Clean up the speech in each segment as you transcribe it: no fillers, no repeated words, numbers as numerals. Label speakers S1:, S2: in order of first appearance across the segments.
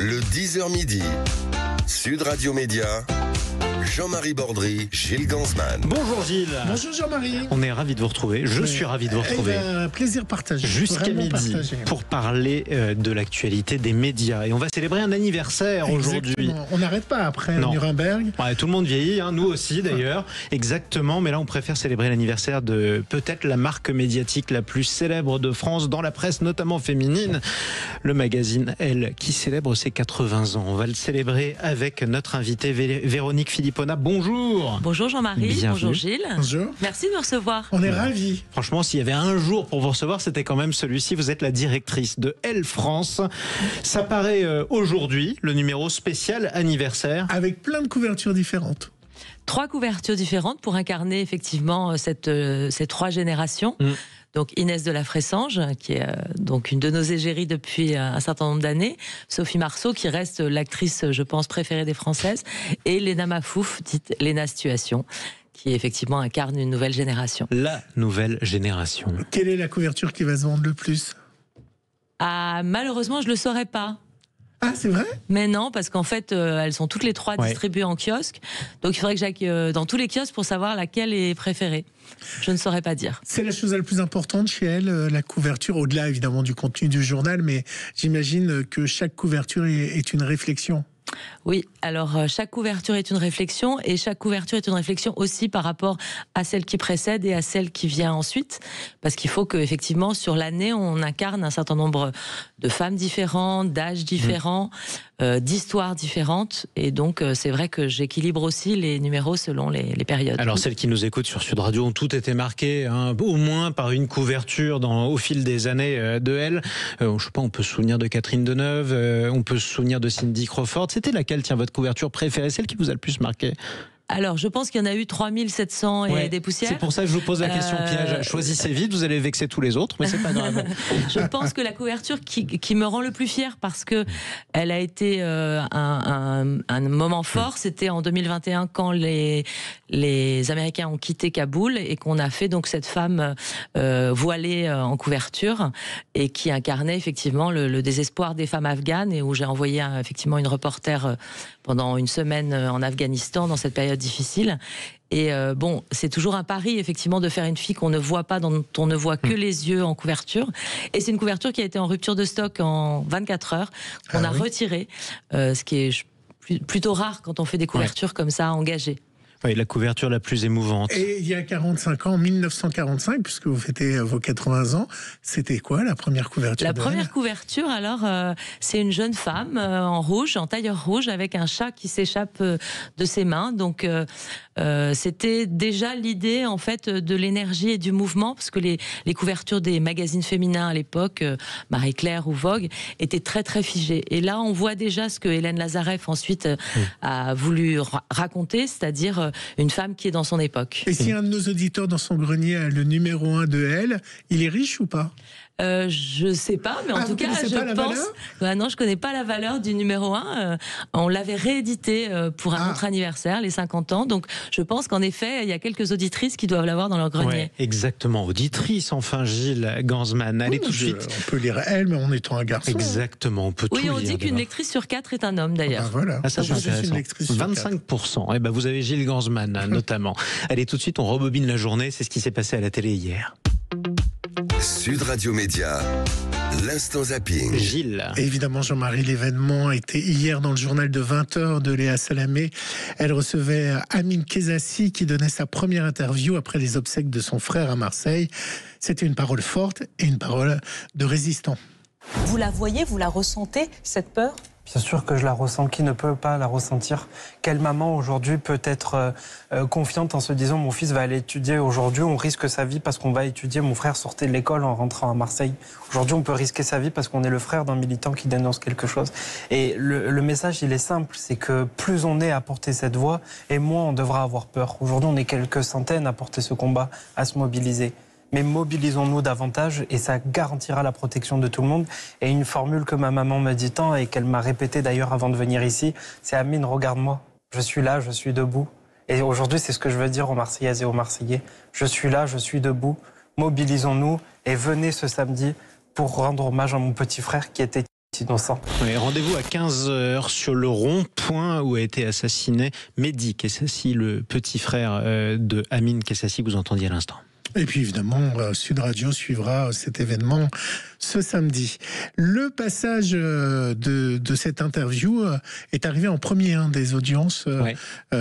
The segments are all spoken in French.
S1: Le 10h midi. Sud Radio Média. Jean-Marie Bordry, Gilles Gansman.
S2: Bonjour Gilles.
S3: Bonjour Jean-Marie.
S2: On est ravis de vous retrouver. Je suis ravi de vous retrouver.
S3: Plaisir partagé.
S2: Jusqu'à midi pour parler de l'actualité des médias. Et on va célébrer un anniversaire aujourd'hui.
S3: On n'arrête pas après Nuremberg.
S2: Ouais, tout le monde vieillit, nous aussi d'ailleurs. Exactement, mais là on préfère célébrer l'anniversaire de peut-être la marque médiatique la plus célèbre de France dans la presse, notamment féminine. Le magazine Elle, qui célèbre ses 80 ans. On va le célébrer avec notre invitée Véronique Philippona. Bonjour.
S4: Bonjour Jean-Marie,
S2: bienvenue.
S4: Bonjour Gilles.
S3: Bonjour.
S4: Merci de me recevoir.
S3: On est ravis.
S2: Franchement, s'il y avait un jour pour vous recevoir, c'était quand même celui-ci. Vous êtes la directrice de Elle France. Ça paraît aujourd'hui, le numéro spécial anniversaire.
S3: Avec plein de couvertures différentes.
S4: 3 couvertures différentes pour incarner effectivement ces 3 générations. Donc Inès de la Fressange, qui est donc une de nos égéries depuis un certain nombre d'années, Sophie Marceau, qui reste l'actrice, je pense, préférée des Françaises, et Léna Mafouf, dite Léna Situation, qui effectivement incarne une nouvelle génération.
S2: La nouvelle génération.
S3: Quelle est la couverture qui va se vendre le plus ?
S4: Ah, malheureusement, je ne le saurais pas.
S3: Ah, c'est vrai ?
S4: Mais non, parce qu'en fait, elles sont toutes les 3 distribuées en kiosque. Donc il faudrait que j'aille dans tous les kiosques pour savoir laquelle est préférée. Je ne saurais pas dire.
S3: C'est la chose la plus importante chez elle, la couverture, au-delà évidemment du contenu du journal, mais j'imagine que chaque couverture est une réflexion.
S4: Oui, alors chaque couverture est une réflexion, et chaque couverture est une réflexion aussi par rapport à celle qui précède et à celle qui vient ensuite, parce qu'il faut qu'effectivement sur l'année on incarne un certain nombre de femmes différentes, d'âges différents, d'histoires différentes, et donc c'est vrai que j'équilibre aussi les numéros selon les périodes.
S2: Alors celles qui nous écoutent sur Sud Radio ont toutes été marquées, au moins par une couverture au fil des années de Elle. Je sais pas, on peut se souvenir de Catherine Deneuve, on peut se souvenir de Cindy Crawford. C'était laquelle, votre couverture préférée, celle qui vous a le plus marqué ?
S4: Alors, je pense qu'il y en a eu 3700 et des poussières.
S2: C'est pour ça que je vous pose la question piège. Choisissez vite, vous allez vexer tous les autres, mais c'est pas grave.
S4: Je pense que la couverture qui me rend le plus fière, parce que elle a été un moment fort, c'était en 2021 quand les Américains ont quitté Kaboul et qu'on a fait donc cette femme voilée en couverture et qui incarnait effectivement le désespoir des femmes afghanes, et où j'ai envoyé effectivement une reporter pendant une semaine en Afghanistan dans cette période difficile. Et bon, c'est toujours un pari effectivement de faire une fille qu'on ne voit pas, dont on ne voit que les yeux en couverture. Et c'est une couverture qui a été en rupture de stock en 24 heures, qu'on a retirée, ce qui est plutôt rare quand on fait des couvertures comme ça engagées.
S2: Oui, la couverture la plus émouvante.
S3: Et il y a 45 ans, en 1945, puisque vous fêtez vos 80 ans, c'était quoi la première couverture ?
S4: La première couverture, alors, c'est une jeune femme en rouge, en tailleur rouge, avec un chat qui s'échappe de ses mains. Donc, c'était déjà l'idée, en fait, de l'énergie et du mouvement, parce que les couvertures des magazines féminins à l'époque, Marie-Claire ou Vogue, étaient très, très figées. Et là, on voit déjà ce que Hélène Lazareff, ensuite, a voulu raconter, c'est-à-dire une femme qui est dans son époque.
S3: Et si un de nos auditeurs dans son grenier a le numéro 1 de Elle, il est riche ou pas ?
S4: Je sais pas, mais en tout cas, je pense. Non, je connais pas la valeur du numéro 1. On l'avait réédité pour un autre anniversaire, les 50 ans. Donc, je pense qu'en effet, il y a quelques auditrices qui doivent l'avoir dans leur grenier.
S2: Ouais, exactement, auditrice. Enfin, Gilles Gansman, allez tout de suite.
S3: On peut lire Elle, mais en étant un garçon.
S2: Exactement, on peut tout lire.
S4: Oui, on dit qu'une lectrice sur 4 est un homme, d'ailleurs.
S3: Voilà.
S2: Ça, c'est intéressant. 25%. Et vous avez Gilles Gansman, notamment. Allez, tout de suite, on rebobine la journée. C'est ce qui s'est passé à la télé hier.
S1: Sud Radio Média, l'instant zapping.
S2: Gilles.
S3: Évidemment, Jean-Marie, l'événement était hier dans le journal de 20h de Léa Salamé. Elle recevait Amine Kezassi qui donnait sa première interview après les obsèques de son frère à Marseille. C'était une parole forte et une parole de résistant.
S5: Vous la voyez, vous la ressentez, cette peur ?
S6: Bien sûr que je la ressens. Qui ne peut pas la ressentir ? Quelle maman aujourd'hui peut être confiante en se disant mon fils va aller étudier aujourd'hui, on risque sa vie parce qu'on va étudier. Mon frère sortait de l'école en rentrant à Marseille. Aujourd'hui, on peut risquer sa vie parce qu'on est le frère d'un militant qui dénonce quelque chose. Et le message, il est simple, c'est que plus on est à porter cette voix, et moins on devra avoir peur. Aujourd'hui, on est quelques centaines à porter ce combat, à se mobiliser. Mais mobilisons-nous davantage et ça garantira la protection de tout le monde. Et une formule que ma maman me dit tant et qu'elle m'a répétée d'ailleurs avant de venir ici, c'est « Amine, regarde-moi, je suis là, je suis debout ». Et aujourd'hui, c'est ce que je veux dire aux Marseillaises et aux Marseillais. Je suis là, je suis debout, mobilisons-nous et venez ce samedi pour rendre hommage à mon petit frère qui était innocents.
S2: Oui, rendez-vous à 15h sur le rond-point où a été assassiné Mehdi Kessassi, le petit frère de Amine Kessassi que vous entendiez à l'instant.
S3: Et puis évidemment, Sud Radio suivra cet événement ce samedi. Le passage de cette interview est arrivé en premier des audiences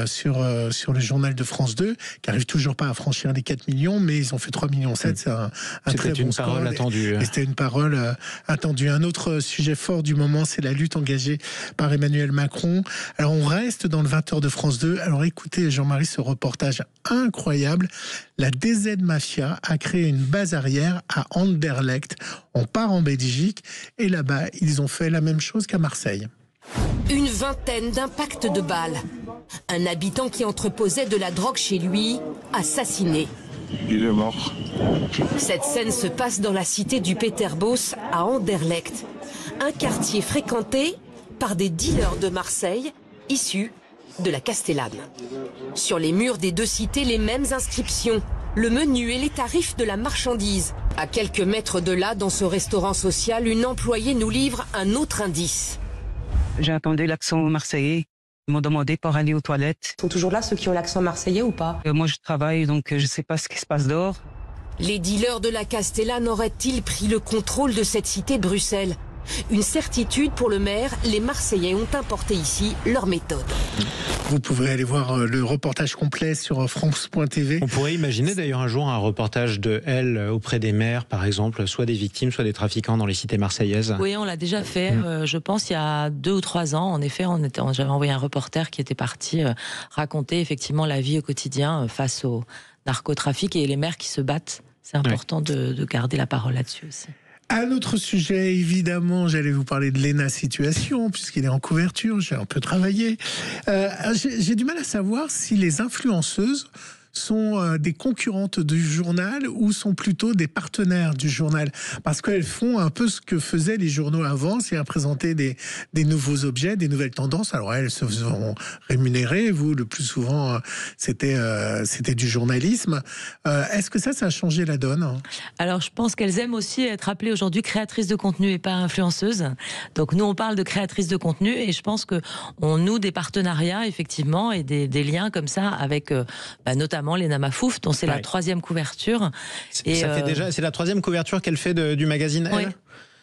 S3: sur le journal de France 2, qui n'arrive toujours pas à franchir les 4 millions, mais ils ont fait 3,7 millions. C'est un très bon score.
S2: Parole attendue.
S3: Et c'était une parole attendue. Un autre sujet fort du moment, c'est la lutte engagée par Emmanuel Macron. Alors on reste dans le 20h de France 2. Alors écoutez, Jean-Marie, ce reportage incroyable. La DZ Mafia a créé une base arrière à Anderlecht. On part en Belgique et là-bas, ils ont fait la même chose qu'à Marseille.
S7: Une vingtaine d'impacts de balles. Un habitant qui entreposait de la drogue chez lui, assassiné.
S8: Il est mort.
S7: Cette scène se passe dans la cité du Peterbos à Anderlecht. Un quartier fréquenté par des dealers de Marseille issus de la Castellane. Sur les murs des deux cités, les mêmes inscriptions. Le menu et les tarifs de la marchandise. À quelques mètres de là, dans ce restaurant social, une employée nous livre un autre indice.
S9: J'ai entendu l'accent marseillais. Ils m'ont demandé pour aller aux toilettes.
S5: Ils sont toujours là, ceux qui ont l'accent marseillais ou pas?
S9: Moi, je travaille, donc je ne sais pas ce qui se passe dehors.
S7: Les dealers de la Castellane auraient-ils pris le contrôle de cette cité de Bruxelles? Une certitude pour le maire, les Marseillais ont importé ici leur méthode.
S3: Vous pouvez aller voir le reportage complet sur France.tv.
S2: On pourrait imaginer d'ailleurs un jour un reportage de elle auprès des maires, par exemple, soit des victimes, soit des trafiquants dans les cités marseillaises.
S4: Oui, on l'a déjà fait, je pense, il y a 2 ou 3 ans. En effet, j'avais envoyé un reporter qui était parti raconter effectivement la vie au quotidien face au narcotrafic et les maires qui se battent. C'est important de garder la parole là-dessus aussi.
S3: Un autre sujet, évidemment, j'allais vous parler de l'ENA Situation, puisqu'il est en couverture, j'ai un peu travaillé. J'ai du mal à savoir si les influenceuses sont des concurrentes du journal ou sont plutôt des partenaires du journal, parce qu'elles font un peu ce que faisaient les journaux avant, c'est à présenter des nouveaux objets, des nouvelles tendances. Alors elles se font rémunérer, vous le plus souvent c'était du journalisme. Est-ce que ça a changé la donne?
S4: Alors je pense qu'elles aiment aussi être appelées aujourd'hui créatrices de contenu et pas influenceuses. Donc nous on parle de créatrices de contenu et je pense que on noue des partenariats effectivement et des liens comme ça avec notamment Léna Mafouf, dont c'est la 3e couverture.
S2: Et ça fait déjà, c'est la 3e couverture qu'elle fait du magazine Elle.
S4: Oui.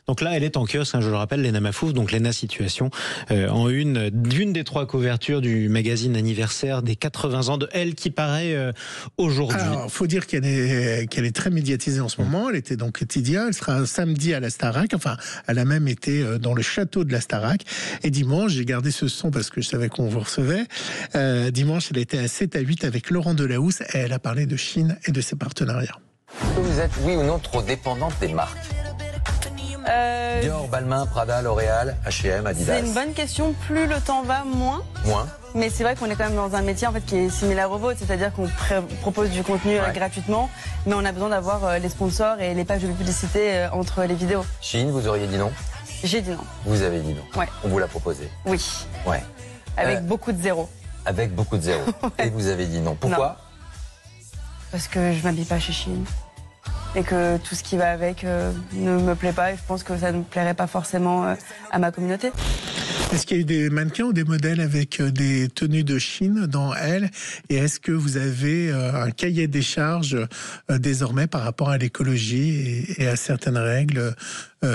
S2: Donc là, elle est en kiosque, je le rappelle, Léna Mafouf, donc Léna Situation, en d'une des 3 couvertures du magazine anniversaire des 80 ans de Elle qui paraît aujourd'hui.
S3: Alors, faut dire qu'elle est très médiatisée en ce moment. Elle était donc quotidienne. Elle sera samedi à la Starac. Enfin, elle a même été dans le château de la Starac. Et dimanche, j'ai gardé ce son parce que je savais qu'on vous recevait. Dimanche, elle était à 7-8 avec Laurent Delahousse et elle a parlé de Chine et de ses partenariats.
S10: Est-ce que vous êtes, oui ou non, trop dépendante des marques? Dior, Balmain, Prada, L'Oréal, H&M, Adidas.
S11: C'est une bonne question. Plus le temps va, moins. Mais c'est vrai qu'on est quand même dans un métier en fait, qui est similaire au vôtre, c'est-à-dire qu'on propose du contenu gratuitement, mais on a besoin d'avoir les sponsors et les pages de publicité entre les vidéos.
S10: Chine, vous auriez dit non?
S11: J'ai dit non.
S10: Vous avez dit non?
S11: Ouais.
S10: On vous l'a proposé?
S11: Oui.
S10: Ouais.
S11: Avec beaucoup de zéros.
S10: Avec beaucoup de zéros. Et vous avez dit non. Pourquoi?
S11: Non. Parce que je m'habille pas chez Chine. Et que tout ce qui va avec ne me plaît pas et je pense que ça ne plairait pas forcément à ma communauté.
S3: Est-ce qu'il y a eu des mannequins ou des modèles avec des tenues de Chine dans Elle? Et est-ce que vous avez un cahier des charges désormais par rapport à l'écologie et à certaines règles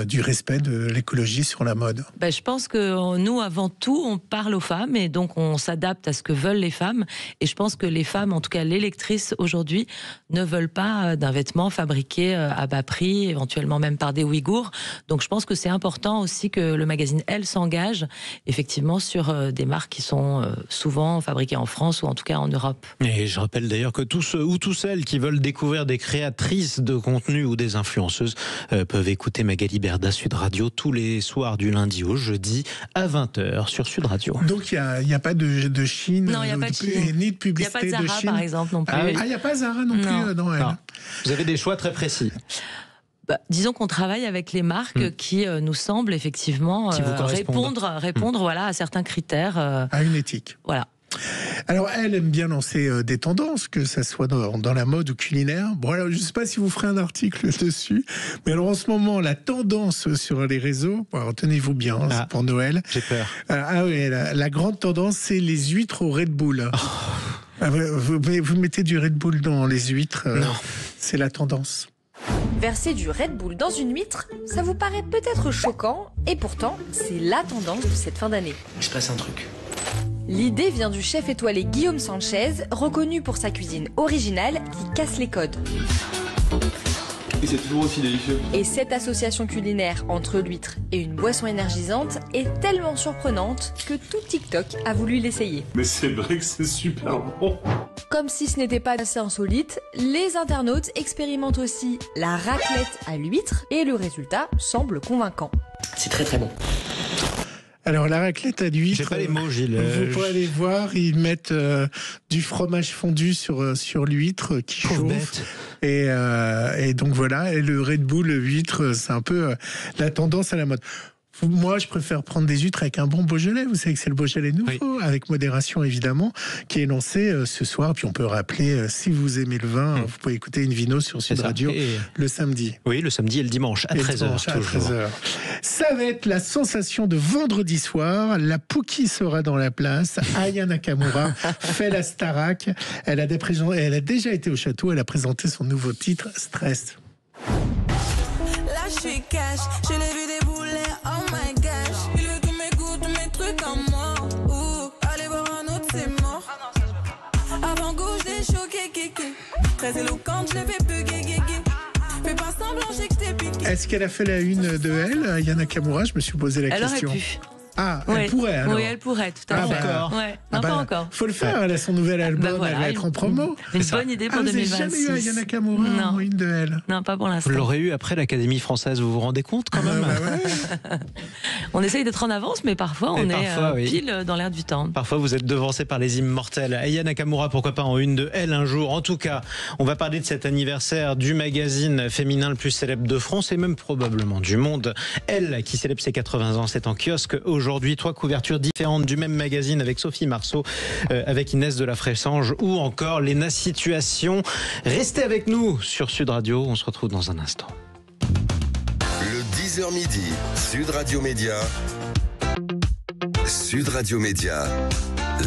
S3: du respect de l'écologie sur la mode?
S4: Je pense que nous, avant tout, on parle aux femmes et donc on s'adapte à ce que veulent les femmes. Et je pense que les femmes, en tout cas les lectrices aujourd'hui, ne veulent pas d'un vêtement fabriqué à bas prix, éventuellement même par des Ouïghours. Donc je pense que c'est important aussi que le magazine Elle s'engage effectivement sur des marques qui sont souvent fabriquées en France ou en tout cas en Europe.
S2: Et je rappelle d'ailleurs que tous ceux ou toutes celles qui veulent découvrir des créatrices de contenu ou des influenceuses peuvent écouter Magali Berda Sud Radio tous les soirs du lundi au jeudi à 20h sur Sud Radio.
S3: Donc il n'y a pas de Chine,
S4: non, y a pas de Chine.
S3: Ni de publicité de Chine.
S4: Il n'y a pas de Zara par exemple non plus.
S3: Il n'y a pas Zara non plus dans Elle.
S2: Non. Vous avez des choix très précis.
S4: Disons qu'on travaille avec les marques qui nous semblent effectivement répondre voilà, à certains critères.
S3: À une éthique.
S4: Voilà.
S3: Alors, elle aime bien lancer des tendances, que ça soit dans la mode ou culinaire. Bon, alors, je ne sais pas si vous ferez un article dessus, mais alors en ce moment, la tendance sur les réseaux, alors, tenez-vous bien, c'est pour Noël.
S2: J'ai peur.
S3: Oui, la grande tendance, c'est les huîtres au Red Bull. Vous mettez du Red Bull dans les huîtres, c'est la tendance.
S8: Verser du Red Bull dans une huître, ça vous paraît peut-être choquant, et pourtant, c'est la tendance de cette fin d'année.
S12: Il se passe un truc.
S8: L'idée vient du chef étoilé Guillaume Sanchez, reconnu pour sa cuisine originale qui casse les codes.
S12: Et c'est toujours aussi délicieux.
S8: Et cette association culinaire entre l'huître et une boisson énergisante est tellement surprenante que tout TikTok a voulu l'essayer.
S12: Mais c'est vrai que c'est super bon.
S8: Comme si ce n'était pas assez insolite, les internautes expérimentent aussi la raclette à l'huître et le résultat semble convaincant.
S12: C'est très très bon.
S3: Alors, la raclette à l'huître,
S2: j'ai pas les mots, Gilles.
S3: Vous pouvez aller voir, ils mettent du fromage fondu sur l'huître qui chauffe. Et donc voilà, et le Red Bull huître, c'est un peu la tendance à la mode. Moi, je préfère prendre des huîtres avec un bon Beaujolais. Vous savez que c'est le Beaujolais nouveau, avec modération évidemment, qui est lancé ce soir. Puis on peut rappeler, si vous aimez le vin, vous pouvez écouter une Vino sur Sud Radio le samedi.
S2: Oui, le samedi et le dimanche à 13h.
S3: Ça va être la sensation de vendredi soir. La Pookie sera dans la place. Aya Nakamura fait la Starac. Elle a déjà été au château. Elle a présenté son nouveau titre, Stress.
S13: Là, je suis cash. Je l'ai vu débouler. Oh my gosh. Il veut tous mes goûts, tous mes trucs en moi. Allez voir un autre, c'est mort. Avant-goût, je l'ai choqué, kéké. Très éloquente, je l'ai fait bugger, kéké. Fais pas semblant, j'ai que t'es piqué.
S3: Est-ce qu'elle a fait la une de elle, Aya Nakamura? Je me suis posé la question.
S4: Elle aurait pu.
S3: Elle pourrait alors.
S4: Oui, elle pourrait, tout à fait. Pas encore.
S3: Faut le faire, elle a son nouvel album, elle va être en promo.
S4: Une bonne idée pour 2026.
S3: Vous n'avez jamais eu Aya Nakamura en une de elle?
S4: Non, pas pour l'instant.
S2: Vous l'aurez eu après l'Académie française, vous vous rendez compte quand même?
S4: On essaye d'être en avance, mais parfois on est pile dans l'air du temps.
S2: Parfois vous êtes devancé par les immortels. Aya Nakamura, pourquoi pas en une de elle un jour. En tout cas, on va parler de cet anniversaire du magazine féminin le plus célèbre de France et même probablement du monde. Elle, qui célèbre ses 80 ans, c'est en kiosque aujourd'hui. 3 couvertures différentes du même magazine avec Sophie Marceau, avec Inès de la Fressange ou encore Léna Situation. Restez avec nous sur Sud Radio, on se retrouve dans un instant.
S1: Le 10h midi, Sud Radio Média. Sud Radio Média.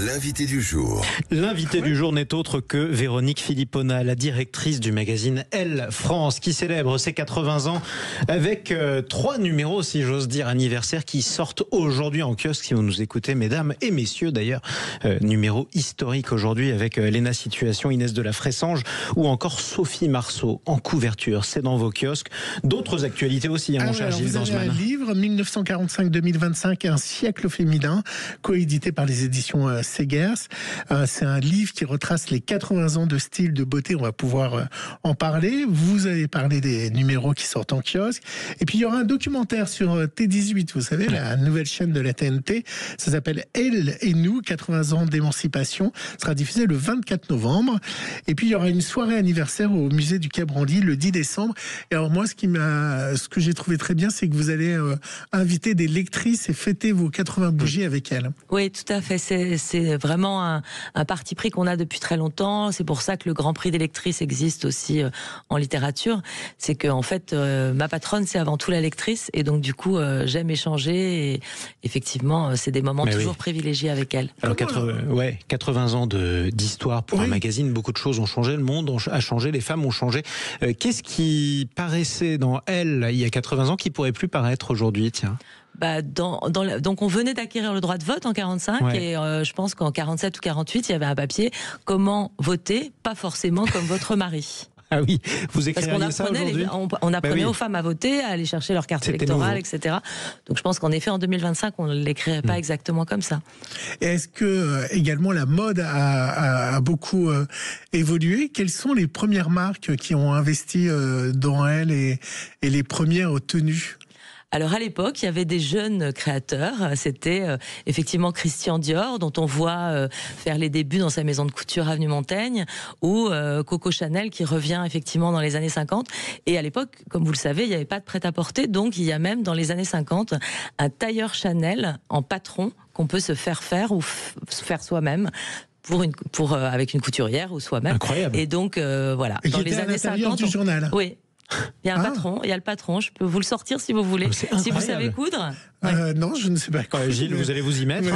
S1: L'invité du jour.
S2: L'invité du jour n'est autre que Véronique Philippona, la directrice du magazine Elle France, qui célèbre ses 80 ans avec 3 numéros, si j'ose dire, anniversaires qui sortent aujourd'hui en kiosque, si vous nous écoutez, mesdames et messieurs d'ailleurs. Numéro historique aujourd'hui avec Léna Situation, Inès de la Fressange ou encore Sophie Marceau en couverture. C'est dans vos kiosques. D'autres actualités aussi, mon cher Gilles Gansman.
S3: Vous avez un livre, 1945-2025, un siècle féminin, coédité par les éditions Segers. C'est un livre qui retrace les 80 ans de style, de beauté. On va pouvoir en parler. Vous avez parlé des numéros qui sortent en kiosque. Et puis, il y aura un documentaire sur T18. Vous savez, la nouvelle chaîne de la TNT. Ça s'appelle Elle et nous, 80 ans d'émancipation. Ça sera diffusé le 24 novembre. Et puis, il y aura une soirée anniversaire au musée du Quai Branly le 10 décembre. Et alors, moi, ce que j'ai trouvé très bien, c'est que vous allez inviter des lectrices et fêter vos 80 bougies avec elles.
S4: Oui, tout à fait. C'est vraiment un parti pris qu'on a depuis très longtemps. C'est pour ça que le Grand Prix des lectrices existe aussi en littérature. C'est que en fait, ma patronne, c'est avant tout la lectrice. Et donc, du coup, j'aime échanger. Et effectivement, c'est des moments toujours privilégiés avec elle.
S2: Alors, 80 ans d'histoire pour un magazine. Beaucoup de choses ont changé. Le monde a changé. Les femmes ont changé. Qu'est-ce qui paraissait dans Elle, il y a 80 ans, qui pourrait plus paraître aujourd'hui, tiens?
S4: Donc on venait d'acquérir le droit de vote en 45 et je pense qu'en 47 ou 48 il y avait un papier comment voter, pas forcément comme votre mari.
S2: Ah oui, vous écrivez ça aujourd'hui.
S4: On apprenait aux femmes à voter, à aller chercher leur carte électorale, etc. Donc je pense qu'en effet en 2025 on ne l'écrirait pas exactement comme ça.
S3: Et est-ce que également la mode a beaucoup évolué? Quelles sont les premières marques qui ont investi dans Elle et les premières tenues?
S4: Alors à l'époque, il y avait des jeunes créateurs. C'était effectivement Christian Dior, dont on voit faire les débuts dans sa maison de couture avenue Montaigne, ou Coco Chanel qui revient effectivement dans les années 50. Et à l'époque, comme vous le savez, il n'y avait pas de prêt-à-porter, donc il y a même dans les années 50 un tailleur Chanel en patron qu'on peut se faire faire ou faire soi-même. Avec une couturière ou soi-même.
S2: Incroyable.
S4: Et donc voilà.
S3: Et dans les années 50 du journal.
S4: Oui. Il y a un patron, il y a le patron, je peux vous le sortir si vous voulez. Si vous savez coudre.
S3: Non, je ne sais pas.
S2: Gilles, vous allez vous y mettre.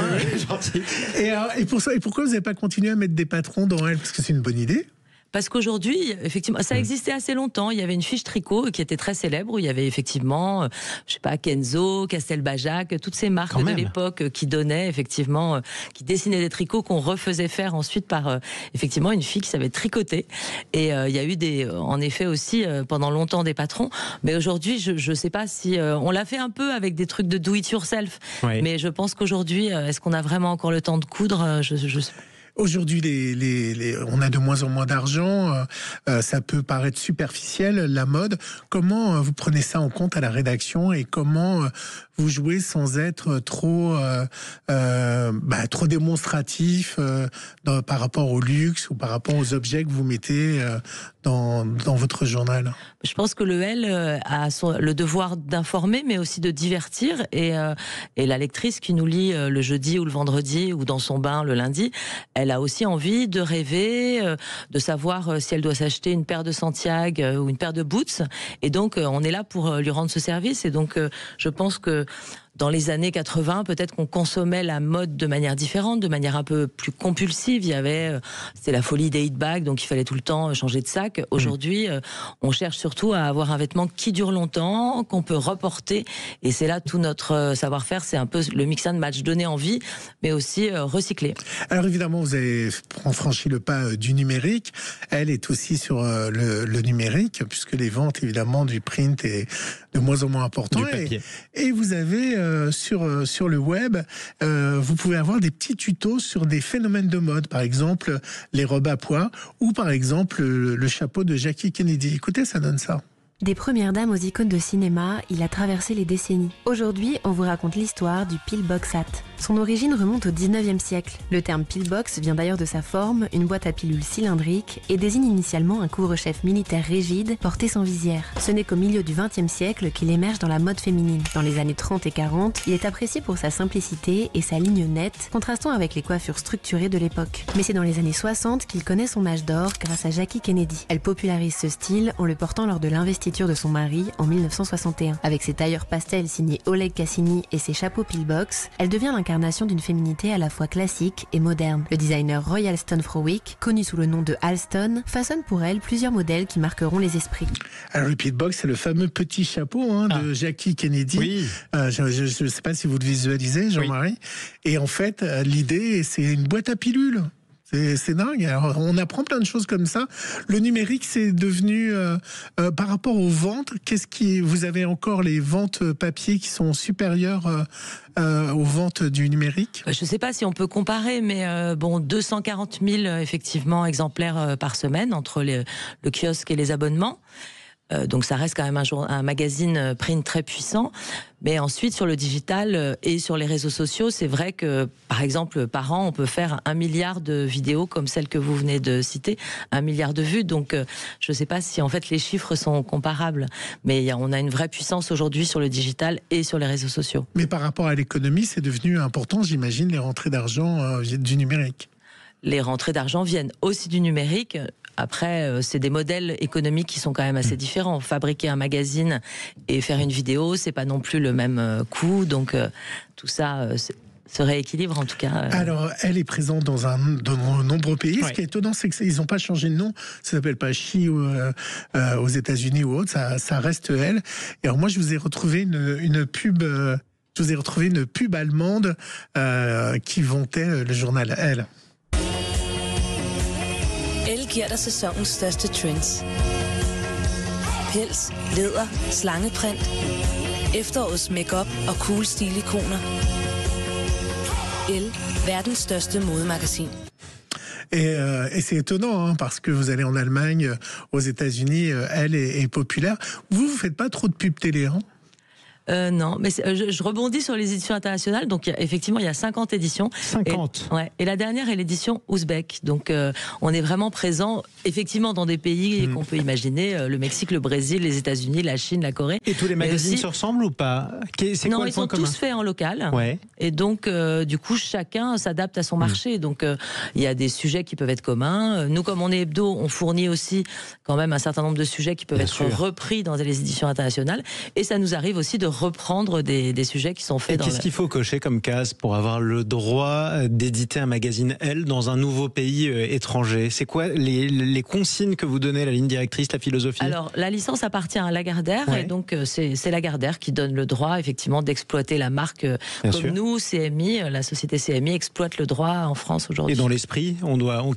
S3: Et pourquoi vous n'avez pas continué à mettre des patrons dans elle? Parce que c'est une bonne idée.
S4: Parce qu'aujourd'hui, effectivement, ça existait assez longtemps. Il y avait une fiche tricot qui était très célèbre, où il y avait effectivement, je sais pas, Kenzo, Castelbajac, toutes ces marques de l'époque qui donnaient effectivement, qui dessinaient des tricots qu'on refaisait faire ensuite par effectivement une fille qui savait tricoter. Et il y a eu en effet aussi pendant longtemps des patrons. Mais aujourd'hui, je sais pas si on l'a fait un peu avec des trucs de do it yourself. Oui. Mais je pense qu'aujourd'hui, est-ce qu'on a vraiment encore le temps de coudre?
S3: Aujourd'hui, on a de moins en moins d'argent, ça peut paraître superficiel, la mode. Comment vous prenez ça en compte à la rédaction et comment vous jouez sans être trop démonstratif par rapport au luxe ou par rapport aux objets que vous mettez dans votre journal?
S4: Je pense que le L a le devoir d'informer, mais aussi de divertir. Et la lectrice qui nous lit le jeudi ou le vendredi ou dans son bain le lundi, elle a aussi envie de rêver, de savoir si elle doit s'acheter une paire de Santiago ou une paire de Boots. Et donc, on est là pour lui rendre ce service. Et donc, je pense que dans les années 80, peut-être qu'on consommait la mode de manière différente, de manière un peu plus compulsive. C'était la folie des hit bags, donc il fallait tout le temps changer de sac. Aujourd'hui, on cherche surtout à avoir un vêtement qui dure longtemps, qu'on peut reporter. Et c'est là tout notre savoir-faire. C'est un peu le mix and match, donner envie, mais aussi recycler.
S3: Alors évidemment, vous avez franchi le pas du numérique. Elle est aussi sur le numérique, puisque les ventes, évidemment, du print est de moins en moins importantes. Et vous avez sur le web, vous pouvez avoir des petits tutos sur des phénomènes de mode, par exemple les robes à pois ou par exemple le chapeau de Jackie Kennedy. Écoutez, ça donne ça.
S14: Des premières dames aux icônes de cinéma, il a traversé les décennies. Aujourd'hui, on vous raconte l'histoire du pillbox hat. Son origine remonte au 19e siècle. Le terme pillbox vient d'ailleurs de sa forme, une boîte à pilules cylindrique, et désigne initialement un couvre-chef militaire rigide, porté sans visière. Ce n'est qu'au milieu du 20e siècle qu'il émerge dans la mode féminine. Dans les années 30 et 40, il est apprécié pour sa simplicité et sa ligne nette, contrastant avec les coiffures structurées de l'époque. Mais c'est dans les années 60 qu'il connaît son âge d'or grâce à Jackie Kennedy. Elle popularise ce style en le portant lors de l'investiture de son mari en 1961. Avec ses tailleurs pastels signés Oleg Cassini et ses chapeaux pillbox, elle devient l'incarnation d'une féminité à la fois classique et moderne. Le designer Roy Alston Frowick, connu sous le nom de Alston, façonne pour elle plusieurs modèles qui marqueront les esprits.
S3: Alors le pillbox, c'est le fameux petit chapeau de Jackie Kennedy. Oui. Je ne sais pas si vous le visualisez, Jean-Marie. Oui. Et en fait, l'idée, c'est une boîte à pilules. C'est dingue. Alors, on apprend plein de choses comme ça. Le numérique, c'est devenu, par rapport aux ventes, vous avez encore les ventes papier qui sont supérieures aux ventes du numérique?
S4: Je ne sais pas si on peut comparer, mais 240 000 effectivement exemplaires par semaine entre le kiosque et les abonnements. Donc ça reste quand même un magazine print très puissant. Mais ensuite, sur le digital et sur les réseaux sociaux, c'est vrai que, par exemple, par an, on peut faire 1 milliard de vidéos comme celle que vous venez de citer, 1 milliard de vues. Donc, je ne sais pas si en fait les chiffres sont comparables, mais on a une vraie puissance aujourd'hui sur le digital et sur les réseaux sociaux.
S3: Mais par rapport à l'économie, c'est devenu important, j'imagine, les rentrées d'argent du numérique.
S4: Les rentrées d'argent viennent aussi du numérique. Après, c'est des modèles économiques qui sont quand même assez différents. Fabriquer un magazine et faire une vidéo, c'est pas non plus le même coût. Donc, tout ça se rééquilibre en tout cas.
S3: Alors, elle est présente dans de nombreux pays. Ce qui est étonnant, c'est qu'ils n'ont pas changé de nom. Ça s'appelle pas She aux États-Unis ou autre. Ça reste elle. Et alors, moi, je vous ai retrouvé une pub. Je vous ai retrouvé une pub allemande qui vantait le journal Elle.
S15: Elle giver dig sæsonens største trends. Pels, læder, slangeprint, efterårets make-up og cool stilikoner. Elle, verdens største modemagasin.
S3: Et c'est étonnant, parce que vous allez en Allemagne, aux États-Unis, Elle est populaire. Vous faites pas trop de pub télé, hein?
S4: Non, mais je rebondis sur les éditions internationales. Donc effectivement, il y a 50 éditions.
S2: 50.
S4: Et la dernière est l'édition ouzbek. Donc on est vraiment présent effectivement dans des pays qu'on peut imaginer, le Mexique, le Brésil, les États-Unis, la Chine, la Corée.
S2: Et tous les magazines se ressemblent ou pas?
S4: Non, ils sont tous faits en local.
S2: Ouais.
S4: Et donc du coup, chacun s'adapte à son marché. Donc il y a des sujets qui peuvent être communs. Nous, comme on est hebdo, on fournit aussi quand même un certain nombre de sujets qui peuvent être repris dans les éditions internationales. Et ça nous arrive aussi de reprendre des sujets qui sont faits dans...
S2: Qu'est-ce qu'il faut cocher comme case pour avoir le droit d'éditer un magazine Elle dans un nouveau pays étranger? C'est quoi les consignes que vous donnez, la ligne directrice, la philosophie?
S4: Alors, la licence appartient à Lagardère, et donc c'est Lagardère qui donne le droit, effectivement, d'exploiter la marque. Comme nous, CMI, la société CMI exploite le droit en France aujourd'hui.
S2: Et dans l'esprit,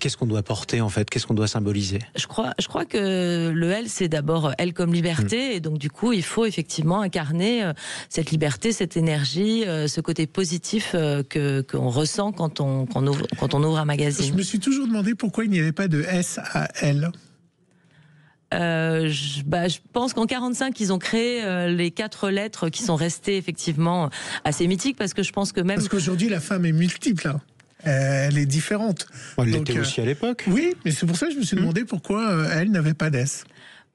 S2: qu'est-ce qu'on doit porter en fait? Qu'est-ce qu'on doit symboliser?
S4: Je crois que le L, c'est d'abord L comme liberté, et donc du coup, il faut effectivement incarner cette liberté, cette énergie, ce côté positif qu'on ressent quand on ouvre un magazine.
S3: Je me suis toujours demandé pourquoi il n'y avait pas de S à L.
S4: Je pense qu'en 45 ils ont créé les 4 lettres qui sont restées effectivement assez mythiques, parce que je pense que même...
S3: Parce qu'aujourd'hui la femme est multiple, hein. Elle est différente.
S2: Elle l'était aussi à l'époque.
S3: Oui, mais c'est pour ça que je me suis demandé pourquoi elle n'avait pas d'S.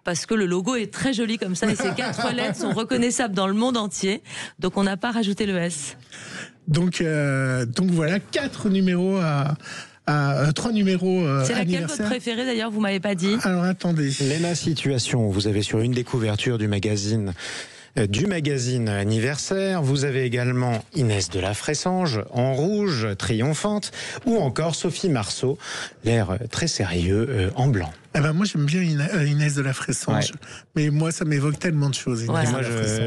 S4: Parce que le logo est très joli comme ça, et ces 4 lettres sont reconnaissables dans le monde entier, donc on n'a pas rajouté le S.
S3: Donc voilà, 4 numéros à 3 numéros
S4: C'est laquelle
S3: anniversaire.
S4: votre préférée d'ailleurs, vous m'avez pas dit?
S3: Alors attendez.
S2: Léna Situation, vous avez sur une des couvertures du magazine anniversaire. Vous avez également Inès de la Fressange en rouge, triomphante, ou encore Sophie Marceau, l'air très sérieux en blanc.
S3: Eh ben moi j'aime bien Inès de la Fressange, mais moi ça m'évoque tellement de choses.
S2: Et moi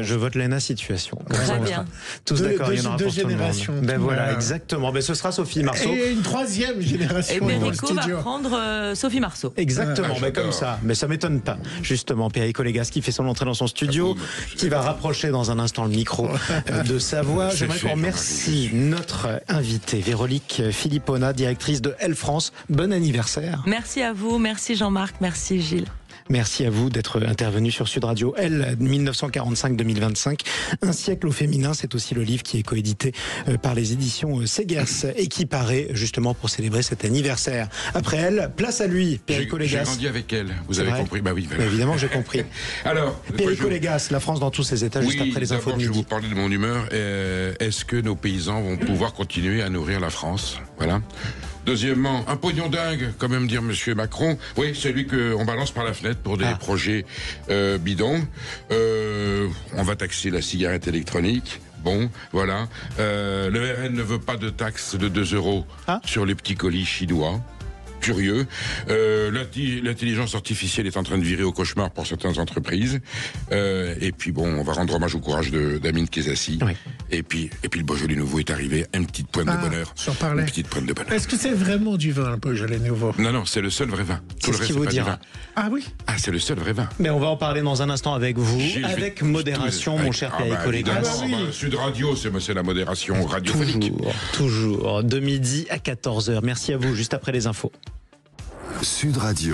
S2: je vote Léna Situation.
S4: Très bien.
S2: Tous d'accord, il y en aura pour tout le monde.
S3: Générations.
S2: Ben voilà, exactement. Ben ce sera Sophie Marceau.
S3: Et une 3e génération.
S4: Et Perico va prendre Sophie Marceau.
S2: Exactement, mais comme ça. Mais ça m'étonne pas. Justement, Perico Légas qui fait son entrée dans son studio, qui va rapprocher dans un instant le micro de sa voix. J'aimerais qu'on remercie notre invitée Véronique Philippona, directrice de Elle France. Bon anniversaire.
S4: Merci à vous, merci Jean-Marc. Merci Gilles.
S2: Merci à vous d'être intervenu sur Sud Radio. Elle, 1945-2025, un siècle au féminin, c'est aussi le livre qui est coédité par les éditions Segers et qui paraît justement pour célébrer cet anniversaire. Après elle, place à lui, Perico Légas.
S16: J'ai grandi avec elle, vous avez compris? Bah oui. Voilà.
S2: Évidemment, j'ai compris.
S16: Alors,
S2: Perico Légas, la France dans tous ses états, juste après les infos de midi.
S16: Je vais vous parler de mon humeur. Est-ce que nos paysans vont pouvoir continuer à nourrir la France? Voilà. Deuxièmement, un pognon dingue, quand même dire Monsieur Macron. Oui, celui qu'on balance par la fenêtre pour des projets bidons. On va taxer la cigarette électronique. Bon, voilà. Le RN ne veut pas de taxe de 2 € sur les petits colis chinois. Curieux. L'intelligence artificielle est en train de virer au cauchemar pour certaines entreprises. Et puis bon, on va rendre hommage au courage d'Amine Kézassi. Oui. Et puis le Beaujolais nouveau est arrivé. Une petite pointe de bonheur.
S3: J'en parlais.
S16: Une petite pointe de bonheur.
S3: Est-ce que c'est vraiment du vin, le Beaujolais nouveau?
S16: Non, c'est le seul vrai vin.
S2: Tout le reste, c'est pas du vin.
S3: Ah oui?
S16: Ah, c'est le seul vrai vin.
S2: Mais on va en parler dans un instant avec vous, avec modération, mon cher Perico Légas.
S16: Sud Radio, c'est la modération radiophonique.
S2: Toujours, de midi à 14h. Merci à vous, juste après les infos.
S1: Sud Radio.